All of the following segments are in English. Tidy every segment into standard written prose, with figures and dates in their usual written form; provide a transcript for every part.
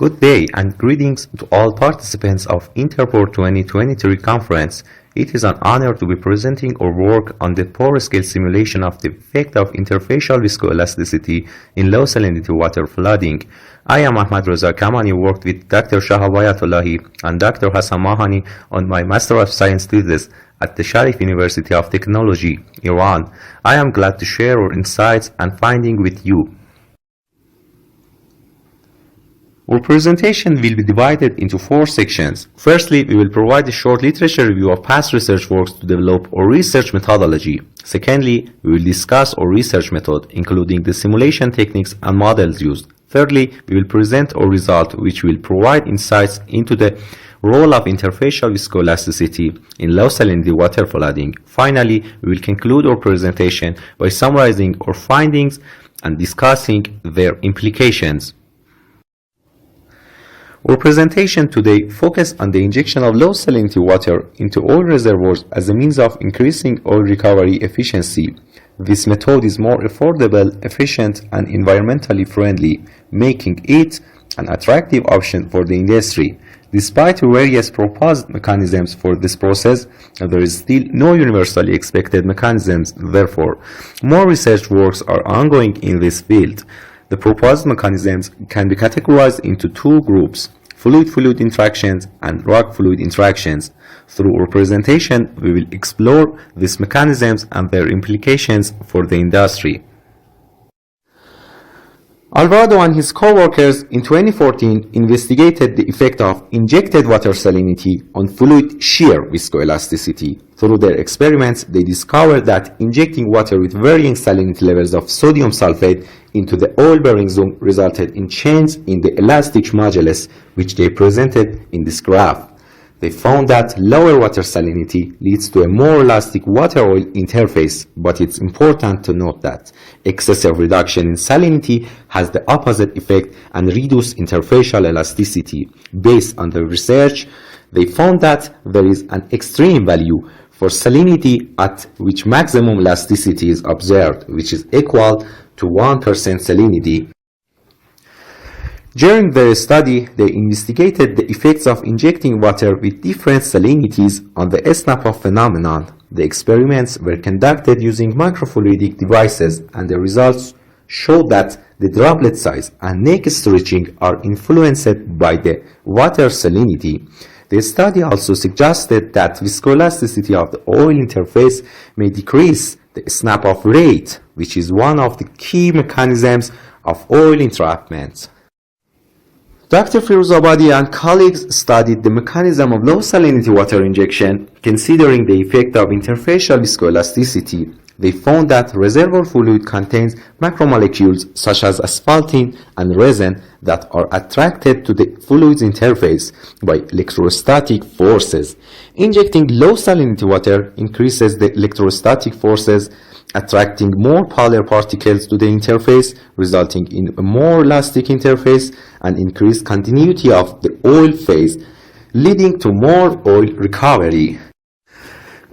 Good day and greetings to all participants of Interpore 2023 conference. It is an honor to be presenting our work on the Pore-scale simulation of the effect of interfacial viscoelasticity in low-salinity water flooding. I am Ahmad Reza Kamani, worked with Dr. Shahabayatullahi and Dr. Hassan Mahani on my Master of Science thesis at the Sharif University of Technology, Iran. I am glad to share our insights and findings with you. Our presentation will be divided into 4 sections. Firstly, we will provide a short literature review of past research works to develop our research methodology. Secondly, we will discuss our research method, including the simulation techniques and models used. Thirdly, we will present our result, which will provide insights into the role of interfacial viscoelasticity in low-salinity water flooding. Finally, we will conclude our presentation by summarizing our findings and discussing their implications. Our presentation today focuses on the injection of low salinity water into oil reservoirs as a means of increasing oil recovery efficiency. This method is more affordable, efficient, and environmentally friendly, making it an attractive option for the industry. Despite various proposed mechanisms for this process, there is still no universally accepted mechanisms. Therefore, more research works are ongoing in this field. The proposed mechanisms can be categorized into 2 groups: fluid-fluid interactions and rock-fluid interactions. Through our presentation, we will explore these mechanisms and their implications for the industry. Alvarado and his co-workers in 2014 investigated the effect of injected water salinity on fluid shear viscoelasticity. Through their experiments, they discovered that injecting water with varying salinity levels of sodium sulfate into the oil-bearing zone resulted in change in the elastic modulus, which they presented in this graph. They found that lower water salinity leads to a more elastic water-oil interface, but it's important to note that excessive reduction in salinity has the opposite effect and reduces interfacial elasticity. Based on the research, they found that there is an extreme value for salinity at which maximum elasticity is observed, which is equal to 1% salinity. During their study, they investigated the effects of injecting water with different salinities on the snap-off phenomenon. The experiments were conducted using microfluidic devices, and the results showed that the droplet size and neck stretching are influenced by the water salinity. The study also suggested that viscoelasticity of the oil interface may decrease the snap-off rate, which is one of the key mechanisms of oil entrapment. Dr. Firuzabadi and colleagues studied the mechanism of low salinity water injection, considering the effect of interfacial viscoelasticity. They found that reservoir fluid contains macromolecules such as asphaltene and resin that are attracted to the fluid's interface by electrostatic forces. Injecting low salinity water increases the electrostatic forces, attracting more polar particles to the interface, resulting in a more elastic interface and increased continuity of the oil phase, leading to more oil recovery.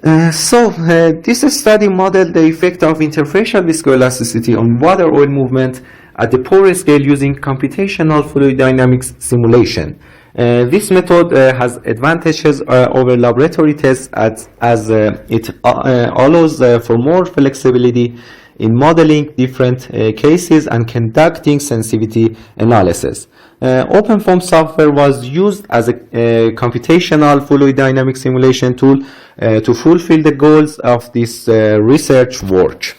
This study modeled the effect of interfacial viscoelasticity on water-oil movement at the Pore-scale using computational fluid dynamics simulation. This method has advantages over laboratory tests as it allows for more flexibility in modeling different cases and conducting sensitivity analysis. OpenFOAM software was used as a computational fluid dynamic simulation tool to fulfill the goals of this research work.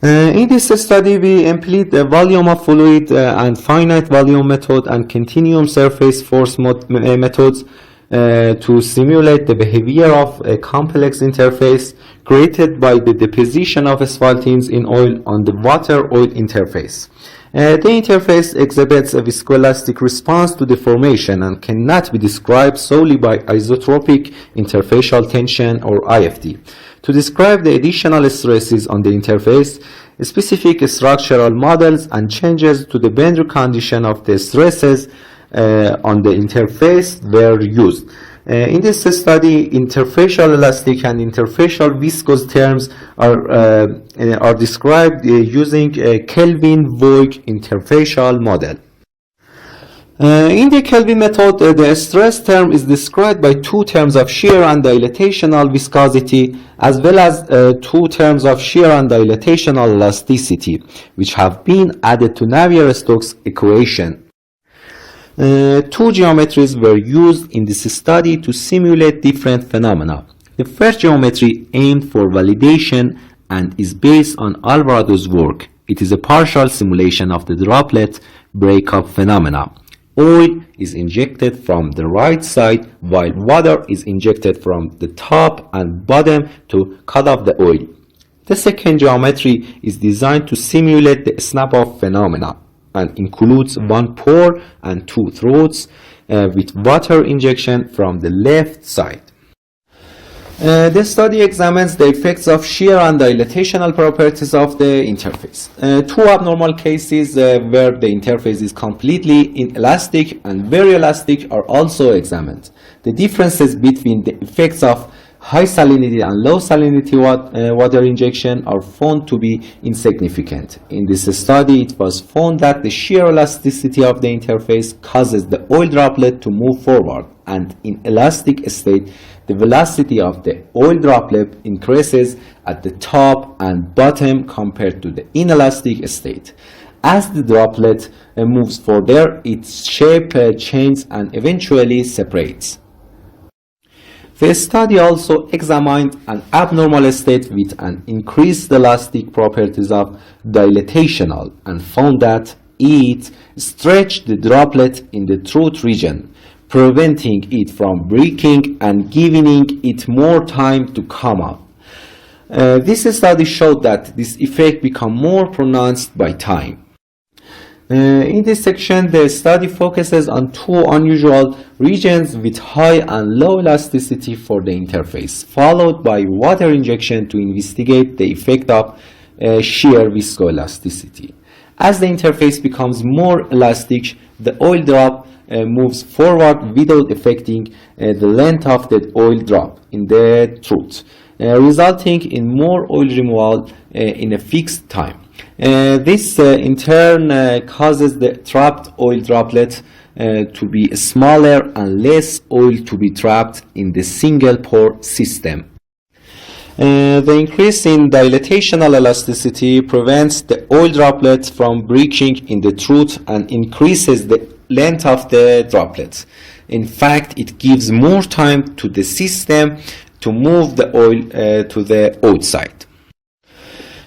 In this study, we employed the volume of fluid and finite volume method and continuum surface force methods to simulate the behavior of a complex interface created by the deposition of asphaltenes in oil on the water-oil interface. The interface exhibits a viscoelastic response to deformation and cannot be described solely by isotropic interfacial tension or IFT. To describe the additional stresses on the interface, specific structural models and changes to the boundary condition of the stresses on the interface were used. In this study, interfacial elastic and interfacial viscous terms are described using a Kelvin-Voigt interfacial model. In the Kelvin method, the stress term is described by two terms of shear and dilatational viscosity, as well as two terms of shear and dilatational elasticity, which have been added to Navier-Stokes equation. Two geometries were used in this study to simulate different phenomena. The first geometry aimed for validation and is based on Alvarado's work. It is a partial simulation of the droplet breakup phenomena. Oil is injected from the right side while water is injected from the top and bottom to cut off the oil. The second geometry is designed to simulate the snap-off phenomena and includes one pore and two throats with water injection from the left side. The study examines the effects of shear and dilatational properties of the interface. Two abnormal cases where the interface is completely inelastic and very elastic are also examined. The differences between the effects of high salinity and low salinity water injection are found to be insignificant. In this study, it was found that the shear elasticity of the interface causes the oil droplet to move forward, and in elastic state, the velocity of the oil droplet increases at the top and bottom compared to the inelastic state. As the droplet moves further, its shape changes and eventually separates. The study also examined an abnormal state with an increased elastic properties of dilatational and found that it stretched the droplet in the throat region, preventing it from breaking and giving it more time to come up. This study showed that this effect becomes more pronounced by time. In this section, the study focuses on two unusual regions with high and low elasticity for the interface, followed by water injection to investigate the effect of shear viscoelasticity. As the interface becomes more elastic, the oil drop moves forward without affecting the length of the oil drop in the throat, resulting in more oil removal in a fixed time. This in turn causes the trapped oil droplet to be smaller and less oil to be trapped in the single pore system. The increase in dilatational elasticity prevents the oil droplet from breaking in the throat and increases the length of the droplet. In fact, it gives more time to the system to move the oil to the outside.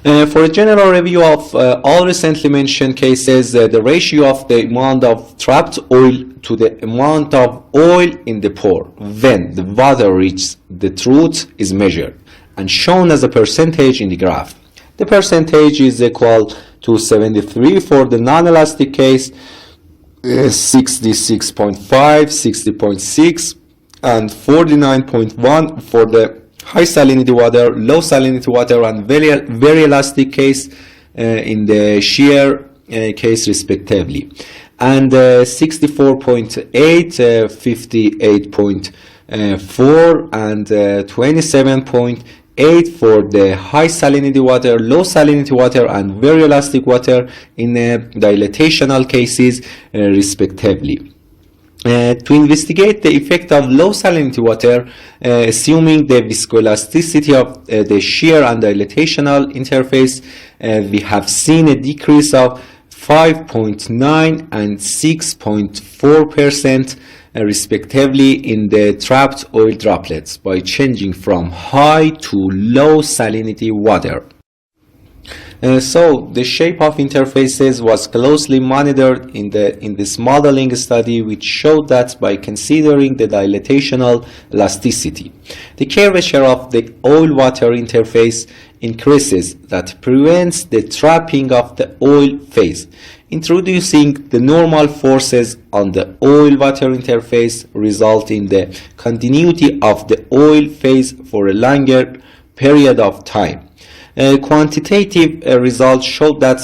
For a general review of all recently mentioned cases, the ratio of the amount of trapped oil to the amount of oil in the pore when the water reaches the throat is measured and shown as a percentage in the graph. The percentage is equal to 73 for the non-elastic case, 66.5, 60.6, and 49.1 for the high salinity water, low salinity water, and very elastic case in the shear case respectively, and 64.8, 58.4, and 27.8 for the high salinity water, low salinity water, and very elastic water in dilatational cases respectively. To investigate the effect of low salinity water, assuming the viscoelasticity of the shear and dilatational interface, we have seen a decrease of 5.9 and 6.4% respectively in the trapped oil droplets by changing from high to low salinity water. So the shape of interfaces was closely monitored in this modeling study, which showed that by considering the dilatational elasticity, the curvature of the oil-water interface increases. That prevents the trapping of the oil phase. Introducing the normal forces on the oil-water interface result in the continuity of the oil phase for a longer period of time. Quantitative results showed that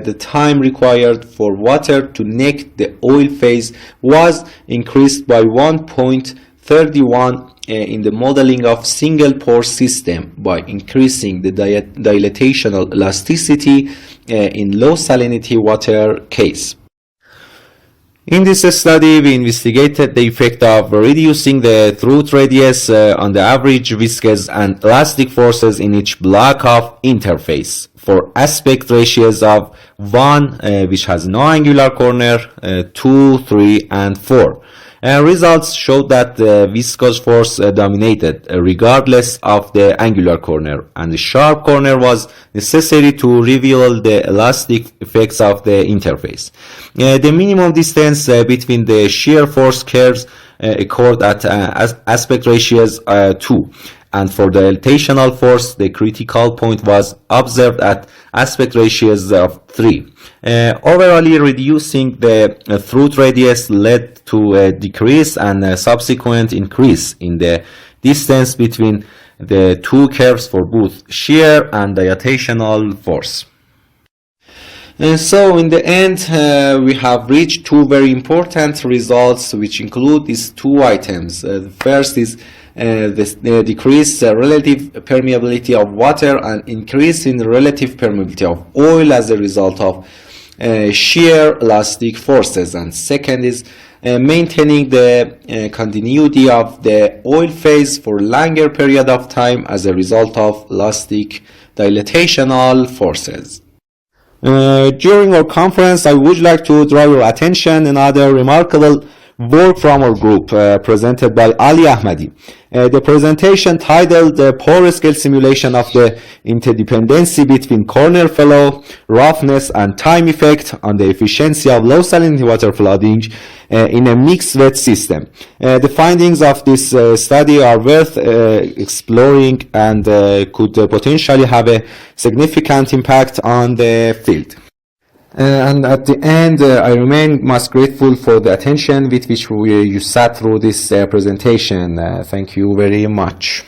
the time required for water to neck the oil phase was increased by 1.31 in the modeling of single pore system by increasing the dilatational elasticity in low salinity water case. In this study, we investigated the effect of reducing the through radius on the average viscous and elastic forces in each block of interface for aspect ratios of 1, which has no angular corner, 2, 3, and 4. Results showed that the viscous force dominated regardless of the angular corner, and the sharp corner was necessary to reveal the elastic effects of the interface. The minimum distance between the shear force curves occurred at aspect ratios 2, and for the rotational force the critical point was observed at aspect ratios of 3. Overall, reducing the through radius led to a decrease and a subsequent increase in the distance between the two curves for both shear and rotational force. So in the end, we have reached two very important results, which include these two items. The first is the decreased relative permeability of water and increase in the relative permeability of oil as a result of shear elastic forces. And second is maintaining the continuity of the oil phase for longer period of time as a result of elastic dilatational forces. During our conference, I would like to draw your attention another remarkable work from our group presented by Ali Ahmadi. The presentation titled the Pore-scale simulation of the interdependency between corner flow, roughness, and time effect on the efficiency of low salinity water flooding in a mixed wet system. The findings of this study are worth exploring and could potentially have a significant impact on the field. And at the end, I remain most grateful for the attention with which you sat through this presentation. Thank you very much.